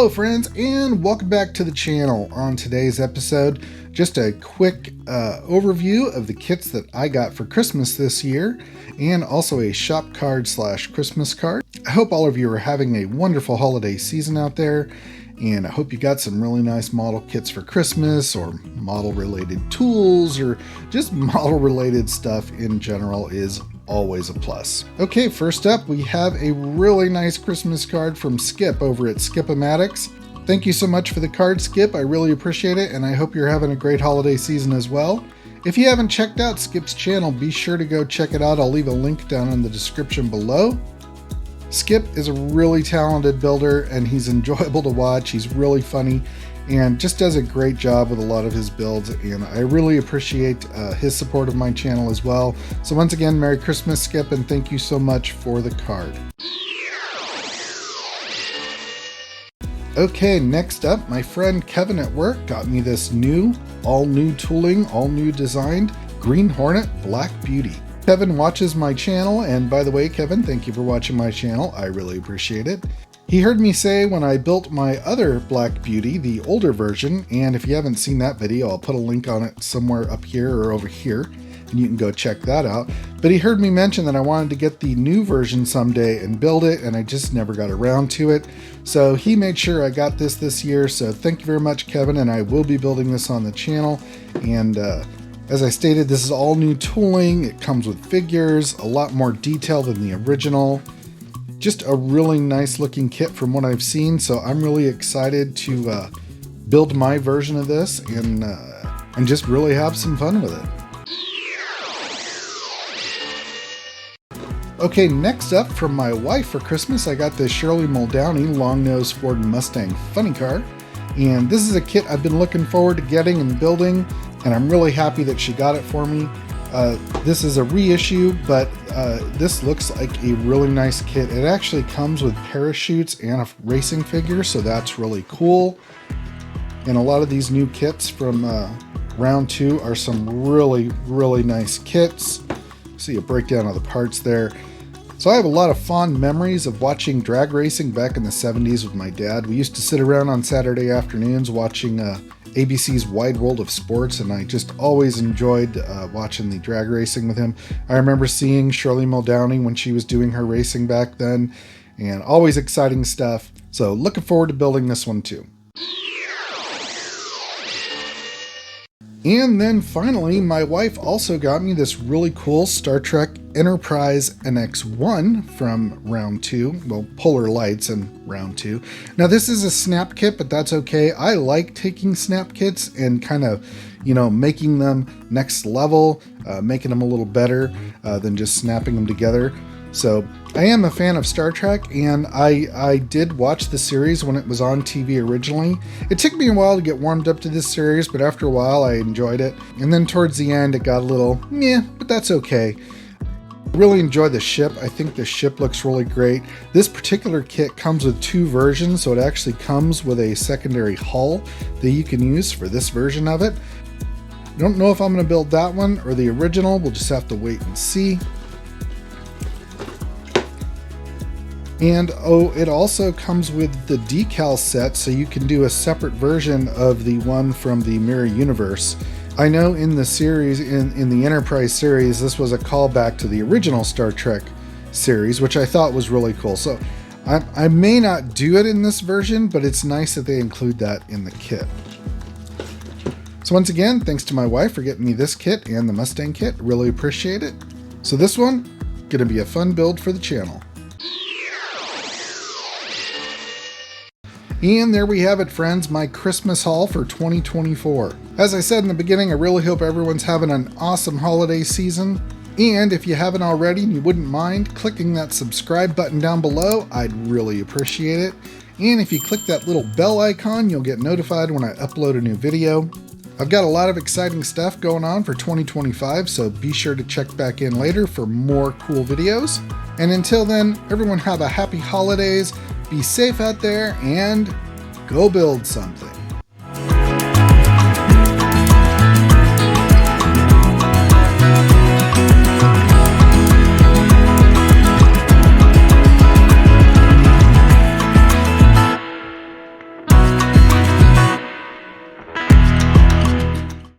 Hello friends, and welcome back to the channel. On today's episode, just a quick overview of the kits that I got for Christmas this year, and also a shop card slash Christmas card. I hope all of you are having a wonderful holiday season out there, and I hope you got some really nice model kits for Christmas, or model related tools, or just model related stuff in general is always a plus. Okay, first up we have a really nice Christmas card from Skip over at Skip-O-Matic. Thank you so much for the card, Skip. I really appreciate it, and I hope you're having a great holiday season as well. If you haven't checked out Skip's channel, be sure to go check it out. I'll leave a link down in the description below. Skip is a really talented builder, and he's enjoyable to watch. He's really funny and just does a great job with a lot of his builds, and I really appreciate his support of my channel as well. So once again, Merry Christmas, Skip, and thank you so much for the card. Okay, next up, my friend Kevin at work got me this all new tooling, all new designed Green Hornet Black Beauty. Kevin watches my channel, and by the way, Kevin, thank you for watching my channel. I really appreciate it. He heard me say when I built my other Black Beauty, the older version, and if you haven't seen that video, I'll put a link on it somewhere up here or over here, and you can go check that out. But he heard me mention that I wanted to get the new version someday and build it, and I just never got around to it. So he made sure I got this year, so thank you very much, Kevin, and I will be building this on the channel. And as I stated, this is all new tooling. It comes with figures, a lot more detail than the original. Just a really nice looking kit from what I've seen, so I'm really excited to build my version of this and just really have some fun with it. Okay, next up from my wife for Christmas, I got this Shirley long nose Ford Mustang funny car, and this is a kit I've been looking forward to getting and building, and I'm really happy that she got it for me. This is a reissue, but this looks like a really nice kit. It actually comes with parachutes and a racing figure, so that's really cool. And a lot of these new kits from round 2 are some really nice kits. See a breakdown of the parts there. So I have a lot of fond memories of watching drag racing back in the 70s with my dad. We used to sit around on Saturday afternoons watching ABC's Wide World of Sports, and I just always enjoyed watching the drag racing with him. I remember seeing Shirley when she was doing her racing back then, and always exciting stuff. So looking forward to building this one too. And then finally, my wife also got me this really cool Star Trek Enterprise NX-1 from round 2, well, Polar Lights in round 2. Now this is a snap kit, but that's okay. I like taking snap kits and kind of, making them next level, making them a little better than just snapping them together. So I am a fan of Star Trek, and I did watch the series when it was on TV originally. It took me a while to get warmed up to this series, but after a while I enjoyed it. And then towards the end it got a little meh, but that's okay. Really enjoy the ship. I think the ship looks really great. This particular kit comes with 2 versions, so it actually comes with a secondary hull that you can use for this version of it. I don't know if I'm going to build that one or the original. We'll just have to wait and see. And it also comes with the decal set, so you can do a separate version of the one from the Mirror Universe. I know in the series, in the Enterprise series, this was a callback to the original Star Trek series, which I thought was really cool. So I may not do it in this version, but it's nice that they include that in the kit. So once again, thanks to my wife for getting me this kit and the Mustang kit. Really appreciate it. So this one, gonna be a fun build for the channel. And there we have it, friends, my Christmas haul for 2024. As I said in the beginning, I really hope everyone's having an awesome holiday season. And if you haven't already and you wouldn't mind clicking that subscribe button down below, I'd really appreciate it. And if you click that little bell icon, you'll get notified when I upload a new video. I've got a lot of exciting stuff going on for 2025, so be sure to check back in later for more cool videos. And until then, everyone have a happy holidays. Be safe out there and go build something.